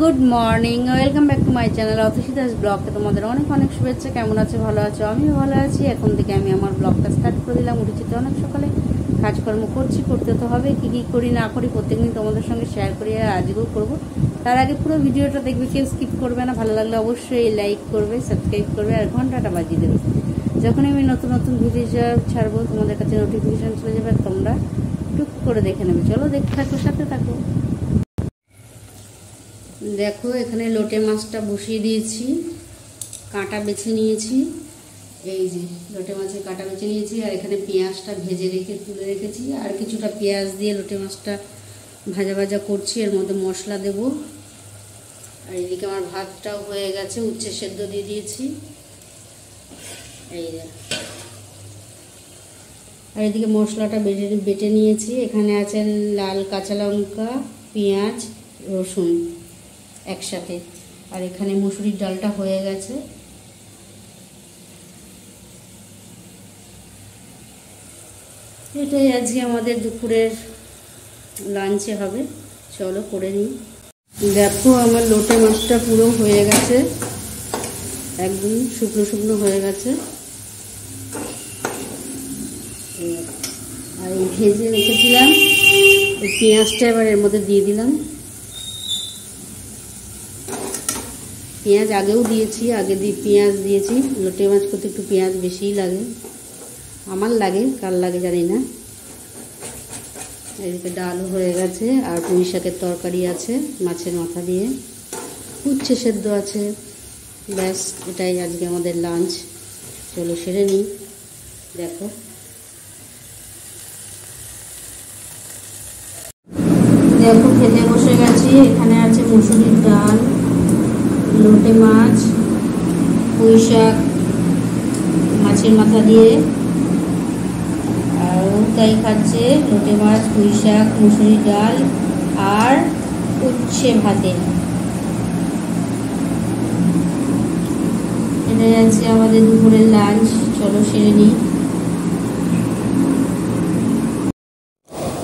Good morning, welcome back to my channel Atasi Das ব্লগে তোমাদের অনেক অনেক শুভেচ্ছা। কেমন আছো? ভালো আছো? আমিও ভালো আছি। এখন থেকে আমি আমার ব্লগটা স্টার্ট করে দিলাম। উঠেছি তো অনেক সকালে, কাজকর্ম করতে তো হবে। কী কী করি না করি প্রত্যেকদিন তোমাদের সঙ্গে শেয়ার করি, আর আজকেও করবো। তার আগে পুরো ভিডিওটা দেখবে, কেউ স্কিপ করবে না। ভালো লাগলে অবশ্যই লাইক করবে, সাবস্ক্রাইব করবে আর ঘন্টাটা বাজিয়ে দেবে। যখন আমি নতুন নতুন ভিডিও ছাড়বো তোমাদের কাছে নোটিফিকেশান চলে যাবে, তোমরা টুক করে দেখে নেবে। চলো দেখতে থাকো, সাথে থাকো। দেখো, এখানে লোটে মাছটা বসিয়ে দিয়েছি, কাঁটা বেছে নিয়েছি। এই যে লোটে মাছের কাঁটা বেছে নিয়েছি, আর এখানে পেঁয়াজটা ভেজে তুলে রেখেছি। আর কিছুটা পেঁয়াজ দিয়ে লোটে মাছটা ভাজা ভাজা করছি, এর মধ্যে মশলা দেব। আর এদিকে আমার ভাতটাও হয়ে গেছে, উচ্ছে সেদ্ধ দিয়ে দিয়েছি। এই যে, আর এদিকে মশলাটা বেটে নিয়েছি। এখানে আছে লাল কাঁচা লঙ্কা, পেঁয়াজ, রসুন একসাথে। আর এখানে মুসুরির ডালটা হয়ে গেছে। এটাই আজকে আমাদের দুপুরের লাঞ্চে হবে। চলো করে নিই। দেখো, আমার লোটে মাছটা পুরো হয়ে গেছে, একদম শুকনো শুকনো হয়ে গেছে। আর এই ভেজে রেখেছিলাম এই পেঁয়াজটা এবার এর মধ্যে দিয়ে দিলাম। পেঁয়াজ আগেও দিয়েছি, পেঁয়াজ দিয়েছি। লোটে মাছ করতে একটু পেঁয়াজ বেশিই লাগে, আমার লাগে, কার লাগে জানি না। এদিকে ডালও হয়ে গেছে, আর পুঁই শাকের তরকারি আছে মাছের মাথা দিয়ে, উচ্ছে সেদ্ধ আছে। ব্যাস, এটাই আজকে আমাদের লাঞ্চ। চলো সেরে নিই। দেখো, খেতে বসে গেছি। এখানে আছে মুসুরির ডাল, লোটে মাছ, পুঁই শাক মাছের মাথা দিয়ে, আর ও তাই খাচ্ছে লোটে মাছ, পুঁই শাক, মুসুরির ডাল আর উচ্ছে ভাতে। এটাই আছে আমাদের দুপুরের লাঞ্চ। চলো সেরে নিই।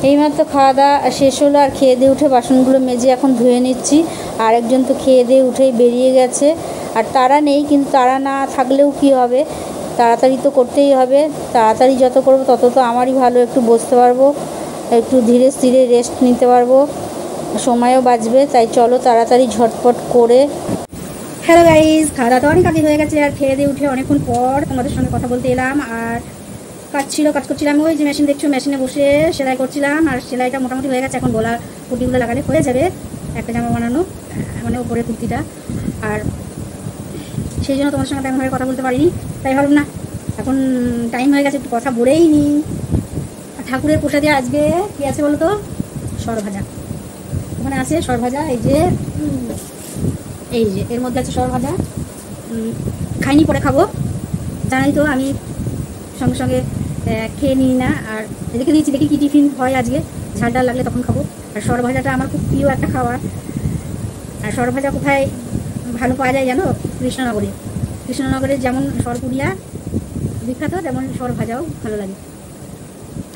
এইমাত্র খাওয়া দাওয়া শেষ হলো, আর খেয়ে দিয়ে উঠে বাসনগুলো মেজে এখন ধুয়ে নিচ্ছি। আর একজন তো খেয়ে দিয়ে উঠেই বেরিয়ে গেছে। আর তারা নেই, কিন্তু তারা না থাকলেও কি হবে, তাড়াতাড়ি তো করতেই হবে। তাড়াতাড়ি যত করবো তত তো আমারই ভালো, একটু বসতে পারবো, একটু ধীরে স্থিরে রেস্ট নিতে পারবো, সময়ও বাঁচবে। তাই চলো তাড়াতাড়ি ঝটপট করে। হ্যালো গাইজ, খাওয়া দাওয়া তো অনেক আগে হয়ে গেছে, আর খেয়ে দিয়ে উঠে অনেকক্ষণ পর তোমাদের সঙ্গে কথা বলতে এলাম। আর কাজ করছিলাম, ওই যে মেশিন দেখছো, মেশিনে বসে সেলাই করছিলাম। আর সেলাইটা মোটামুটি হয়ে গেছে, এখন গলা কুর্তিগুলো লাগালে হয়ে যাবে একটা জামা বানানো, মানে ওপরে কুর্তিটা। আর সেই জন্য তোমার সঙ্গে তেমনভাবে কথা বলতে পারিনি, তাই ভাবলাম না, এখন টাইম হয়ে গেছে, একটু কথা বলেই নিই। ঠাকুরের প্রসাদে আজকে কী আছে বলো তো? সরভাজা। ওখানে আছে সরভাজা, এই যে এর মধ্যে আছে সরভাজা। খাইনি, পরে খাবো। জানাই তো আমি সঙ্গে সঙ্গে খেয়ে নিই না। আর এদিকে দিয়েছি, দেখি কী টিফিন হয় আজকে, ঝাল ডাল লাগলে তখন খাবো। আর সরভাজাটা আমার খুব প্রিয় একটা খাবার। আর সরভাজা কোথায় ভালো পাওয়া যায় জানো? কৃষ্ণনগরে যেমন সরপুরিয়া বিখ্যাত, তেমন সরভাজাও ভালো লাগে।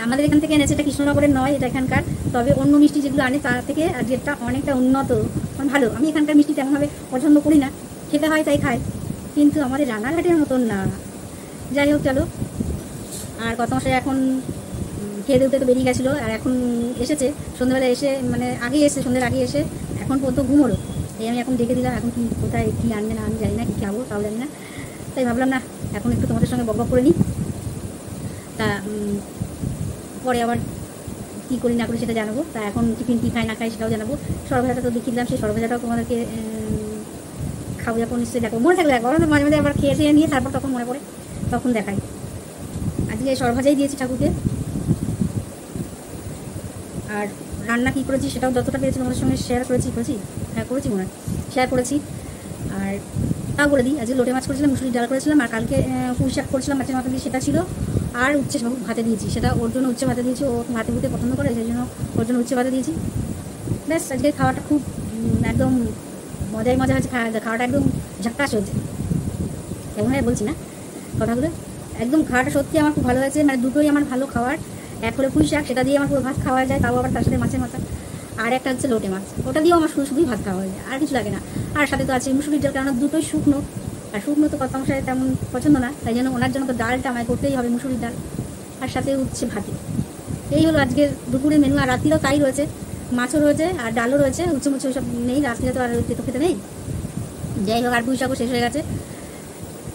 আমাদের এখান থেকে এনেছে, এটা কৃষ্ণনগরের নয়, এটা এখানকার। তবে অন্য মিষ্টি যেগুলো আনে তার থেকে আর যেটা অনেকটা উন্নত, ভালো। আমি এখানকার মিষ্টি তেমনভাবে পছন্দ করি না, খেতে হয় তাই খাই, কিন্তু আমাদের রানাঘাটের মতন না। যাই হোক, চলো। আর কত মাসে এখন খেয়ে দিতে তো বেরিয়ে গেছিলো, আর এখন এসেছে সন্ধ্যাবেলা, এসে মানে আগে এসে সন্ধ্যের আগে এসে এখন পর্যন্ত ঘুমোলো। এই আমি এখন ডেকে দিলাম, এখন কি কোথায় কী আনবে না আমি জানি না, কী খাবো তাও জানি না। তাই ভাবলাম না, এখন একটু তোমাদের সঙ্গে বক করে নিই। তা পরে আবার কী করি না করি সেটা জানাবো। তা এখন টিফিন কী খাই না খাই সেটাও জানাবো। সরভাজাটা তো দেখিয়ে দিলাম, সেই সরভাজাটাও তোমাদেরকে খাবো যখন নিশ্চয়ই দেখো। মনে থাকলে দেখো, মাঝে মাঝে আবার খেয়ে নিয়ে তারপর তখন মনে পড়ে, তখন দেখাই। আজকে সরভাজাই দিয়েছি ঠাকুরকে। আর রান্না কী করেছি সেটাও যতটা পেরেছি তোমাদের সঙ্গে শেয়ার করেছি হ্যাঁ করেছি, মনে হয় শেয়ার করেছি। আর তাও বলে দিই, আজকে লোটে মাছ করেছিলাম, মুসুরির ডাল করেছিলাম, আর কালকে পুঁই শাক করেছিলাম মাছের মাথা দিয়ে, সেটা ছিল। আর উচ্ছে ভাতে দিয়েছি, সেটা ওর জন্য উচ্ছে ভাতে দিয়েছি, ও ভাতে ভুতে পছন্দ করে, সেই জন্য ওর জন্য উচ্ছে ভাতে দিয়েছি। ব্যাস, আজকে খাওয়াটা খুব একদম মজা হয়েছে। খাওয়াটা একদম ঝাক্কাস হয়েছে, এমন হয় বলছি না কথাগুলো, একদম খাওয়াটা সত্যি আমার খুব ভালো হয়েছে। মানে দুটোই আমার ভালো খাওয়ার। এক হলো পুঁই শাক, সেটা দিয়ে আমার পুরো ভাত খাওয়া যায়, তাও আবার তার সাথে মাছের মাথা। আর একটা হচ্ছে লোটে মাছ, ওটা দিয়েও আমার শুধু শুধুই ভাত খাওয়া হয়ে যায়, আর কিছু লাগে না। আর সাথে তো আছে মুসুরির ডাল, কারণ দুটোই শুকনো, আর শুকনো তো কর্তামশাই তেমন পছন্দ না, তাই জন্য ওনার জন্য তো ডালটা আমায় করতেই হবে, মুসুরির ডাল, আর সাথে উচ্ছে ভাতে। এই হলো আজকের দুপুরের মেনু। আর রাত্রিরেও তাই রয়েছে, মাছও রয়েছে আর ডালও রয়েছে, উচ্ছে মুচ্ছে ওইসব নেই, রাত্রিরে তো আর তেতো খেতে নেই। যাই হোক, আর পুঁই শাকও শেষ হয়ে গেছে।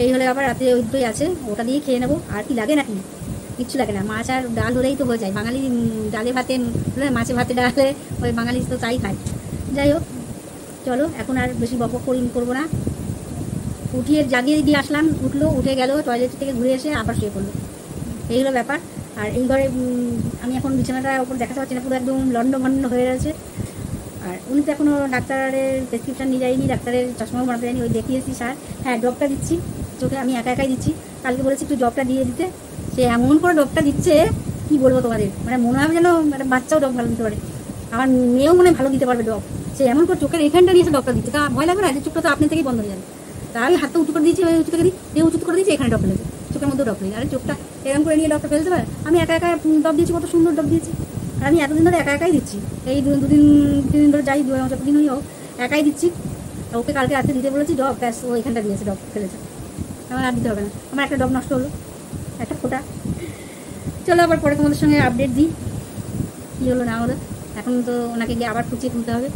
এই হলে আবার রাত্রে ওই দুটোই আছে, ওটা দিয়ে খেয়ে নেবো। আর কি লাগে নাকি? কিচ্ছু লাগে না, মাছ আর ডাল হলেই তো হয়ে যায়। বাঙালি ডালে ভাতে, মাছে ভাতে ডালে, ওই বাঙালি তো তাই খায়। যাই হোক, চলো এখন আর বেশি বক করবো না। উঠিয়ে জাগিয়ে দিয়ে আসলাম, উঠলো, উঠে গেল, টয়লেট থেকে ঘুরে এসে আবার শুয়ে পড়লো। এই হলো ব্যাপার। আর এই ঘরে আমি এখন বিছানাটার ওপর দেখাতে পাচ্ছি না, পুরো একদম লন্ডভন্ড হয়ে রয়েছে। আর উনি তো এখনও ডাক্তারের প্রেসক্রিপশান নিয়ে যায়নি, ডাক্তারের চশমাও বানাতে যায়নি, ওই দেখিয়েছি স্যার। হ্যাঁ, ড্রপটা দিচ্ছি চোখে, আমি একাই দিচ্ছি। কালকে বলেছি একটু ড্রপটা দিয়ে দিতে, সে এমন করে ড্রপটা দিচ্ছে কি বলবো তোমাদের, মানে মনে হবে যেন একটা বাচ্চাও ড্রপ ভালো দিতে পারে, আমার মেয়েও মনে ভালো দিতে পারবে ড্রপ। সে এমন করে চোখের এখানটা নিয়ে এসে ড্রপটা দিচ্ছে, তা ভয় লাগবে না যে চোখটা তো আপনি থেকেই বন্ধ হয়ে যাবে। তা আমি হাতটা উঁচু করে দিয়েছি, উঁচু করে দিই, দিয়ে উঁচু করে দিয়েছি, এখানে ড্রপ ফেলেছে, চোখের মধ্যে ড্রপ ফেলেছে। আরে চোখটা এরকম করে নিয়ে ড্রপটা ফেলতে পারে? আমি একা ড্রপ দিয়েছি, কত সুন্দর ড্রপ দিয়েছি। আর আমি এতদিন ধরে একাই দিচ্ছি, এই তিন দিন ধরে যাই, 2-4 দিন হোক একাই দিচ্ছি। ওকে কালকে রাতে দিতে বলেছি ড্রপ, ব্যাস ও এখানটা দিয়েছে, ড্রপ ফেলেছে। আমার আর দিতে হবে না, আমার একটা ড্রপ নষ্ট হলো, একটা ফোটা। চলো আবার পরে তোমাদের সঙ্গে আপডেট দিই কী হলো না হলো। এখন তো ওনাকে গিয়ে আবার কুচিয়ে তুলতে হবে।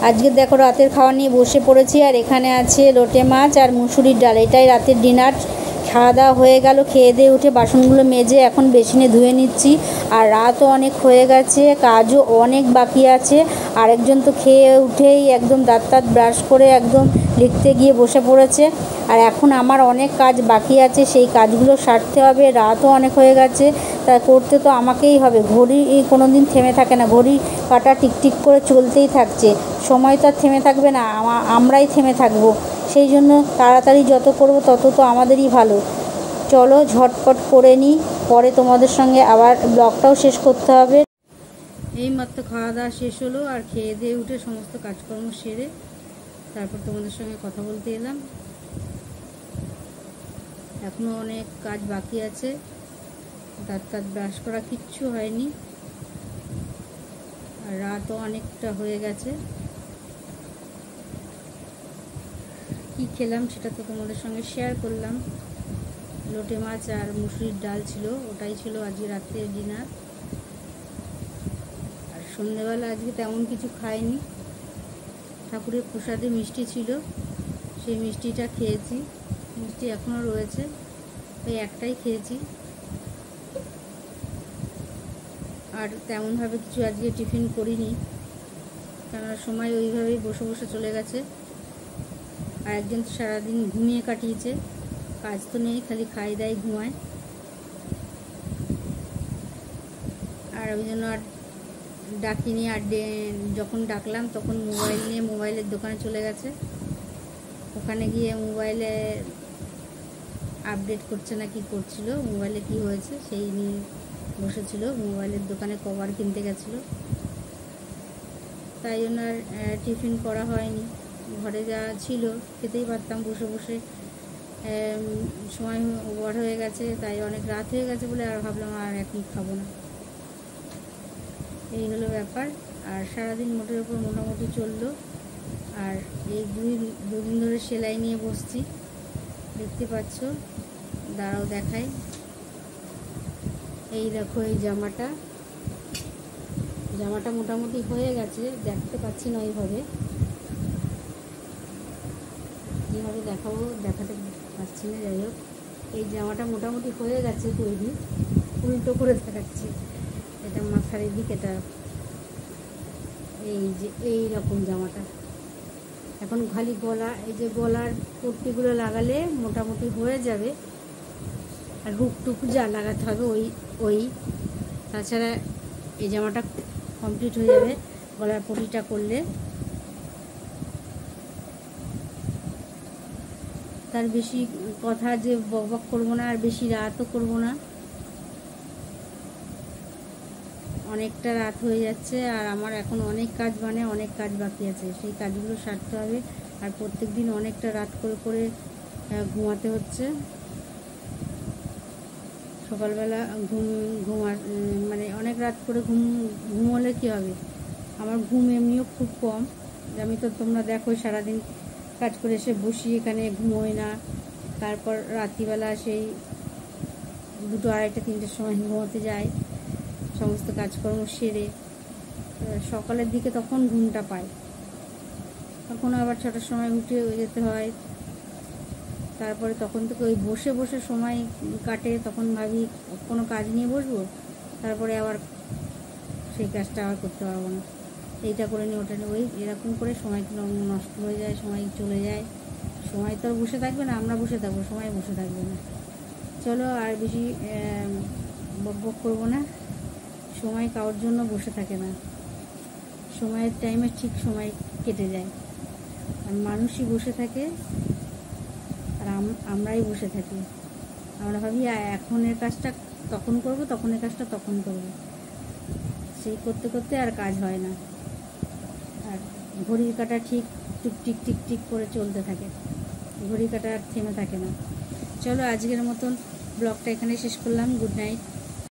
আজকে দেখো রাতের খাওয়া নিয়ে বসে পড়েছি, আর এখানে আছে লোটে মাছ আর মুসুরির ডাল, এটাই রাতের ডিনার। খাওয়া দাওয়া হয়ে গেল, খেয়ে দিয়ে উঠে বাসনগুলো মেজে এখন বেসিনে ধুয়ে নিচ্ছি। আর রাতও অনেক হয়ে গেছে, কাজও অনেক বাকি আছে। আরেকজন তো খেয়ে উঠেই একদম দাঁত ব্রাশ করে একদম লিখতে গিয়ে বসে পড়েছে। আর এখন আমার অনেক কাজ বাকি আছে, সেই কাজগুলো সারতে হবে। রাতও অনেক হয়ে গেছে, তা করতে তো আমাকেই হবে। ঘড়ি কোনো দিন থেমে থাকে না, ঘড়ি কাঁটা টিকটিক করে চলতেই থাকছে, সময় তো আর থেমে থাকবে না, আমরাই থেমে থাকবো। সেই জন্য তাড়াতাড়ি যত করব তত তো আমাদেরই ভালো। চলো ঝটপট করে নিই, পরে তোমাদের সঙ্গে আবার ব্লগটাও শেষ করতে হবে। এই মাত্র খাওয়া দাওয়া শেষ হলো, আর খেয়ে দিয়ে উঠে সমস্ত কাজকর্ম সেরে তারপর তোমাদের সঙ্গে কথা বলতে এলাম। এখনও অনেক কাজ বাকি আছে, দাঁত ব্রাশ করা কিচ্ছু হয়নি, আর রাতও অনেকটা হয়ে গেছে। কি খেলাম সেটা তো তোমাদের সঙ্গে শেয়ার করলাম। লোটে মাছ আর মুসুরির ডাল ছিল, ওটাই ছিল আজকে রাত্রের ডিনার। আর সন্ধেবেলা আজকে তেমন কিছু খাইনি, ঠাকুরের প্রসাদে মিষ্টি ছিল, সেই মিষ্টিটা খেয়েছি, মিষ্টি এখনও রয়েছে, ওই একটাই খেয়েছি। আর তেমনভাবে কিছু আজকে টিফিন করিনি, কেননা সময় ওইভাবেই বসে বসে চলে গেছে। আর একজন তো সারাদিন ঘুমিয়ে কাটিয়েছে, কাজ তো নেই, খালি খাই দাই ঘুমায়। আর ওই জন্য আর ডাকিনি। আর যখন ডাকলাম তখন মোবাইল নিয়ে মোবাইলের দোকানে চলে গেছে, ওখানে গিয়ে মোবাইলে আপডেট করছে না কি করছিল, মোবাইলে কি হয়েছে সেই নিয়ে বসেছিল। মোবাইলের দোকানে কভার কিনতে গেছিলো, তাই জন্য আর টিফিন করা হয়নি। ঘরে যা ছিল খেতেই পারতাম বসে বসে, সময় ওভার হয়ে গেছে, তাই অনেক রাত হয়ে গেছে বলে আর ভাবলাম আর এখন খাবো না। এই হলো ব্যাপার। আর সারাদিন মোটের ওপর মোটামুটি চললো। আর এই দুদিন ধরে সেলাই নিয়ে বসছি, দেখতে পাচ্ছ, দাঁড়াও দেখাই। এই দেখো এই জামাটা মোটামুটি হয়ে গেছে, দেখতে পাচ্ছি না এইভাবে, কীভাবে দেখাবো দেখাতে পারছি না। যাই হোক, এই জামাটা মোটামুটি হয়ে গেছে তৈরি, উল্টো করে দেখাচ্ছি, এটা মাথার এদিক, এটা এই যে এই রকম জামাটা। এখন খালি গলা, এই যে গলার পট্টিগুলো লাগালে মোটামুটি হয়ে যাবে, আর হুকটুক যা লাগাতে হবে ওই তাছাড়া এই জামাটা কমপ্লিট হয়ে যাবে গলার পট্টিটা করলে। তার বেশি কথা যে বকবক করবো না, আর বেশি রাতও করবো না, অনেকটা রাত হয়ে যাচ্ছে। আর আমার এখন অনেক কাজ, মানে অনেক কাজ বাকি আছে, সেই কাজগুলো সারতে হবে। আর প্রত্যেক দিন অনেকটা রাত করে ঘুমাতে হচ্ছে, সকালবেলা মানে অনেক রাত করে ঘুমোলে কী হবে, আমার ঘুম এমনিও খুব কম। আমি তো তোমরা দেখো সারাদিন কাজ করে এসে বসি, এখানে ঘুমোই না। তারপর রাত্রিবেলা সেই 2টো, 2:30, 3টের সময় ঘুমোতে যাই সমস্ত কাজকর্ম সেরে। সকালের দিকে তখন ঘুমটা পাই, তখন আবার 6টার সময় উঠে যেতে হয়। তারপরে তখন থেকে ওই বসে বসে সময় কাটে, তখন ভাবি কোনো কাজ নিয়ে বসবো, তারপরে আবার সেই কাজটা আবার করতে পারবো না, এইটা করে নিয়ে ওটা নিয়ে, ওই এরকম করে সময় নষ্ট হয়ে যায়, সময় চলে যায়। সময় তো আর বসে থাকবে না, আমরা বসে থাকবো, সময় বসে থাকবে না। চলো আর বেশি বকবক করবো না। সময় কারোর জন্য বসে থাকে না, সময়ের টাইমে ঠিক সময় কেটে যায়, আর মানুষই বসে থাকে, আর আমরাই বসে থাকি। আমরা ভাবি এখনের কাজটা তখন করব, তখনের কাজটা তখন করব, সেই করতে করতে আর কাজ হয় না, আর ঘড়ির কাঁটা ঠিক টিক টিক টিক করে চলতে থাকে, ঘড়ির কাঁটা আর থেমে থাকে না। চলো আজকের মতন ব্লগটা এখানে শেষ করলাম। Good night.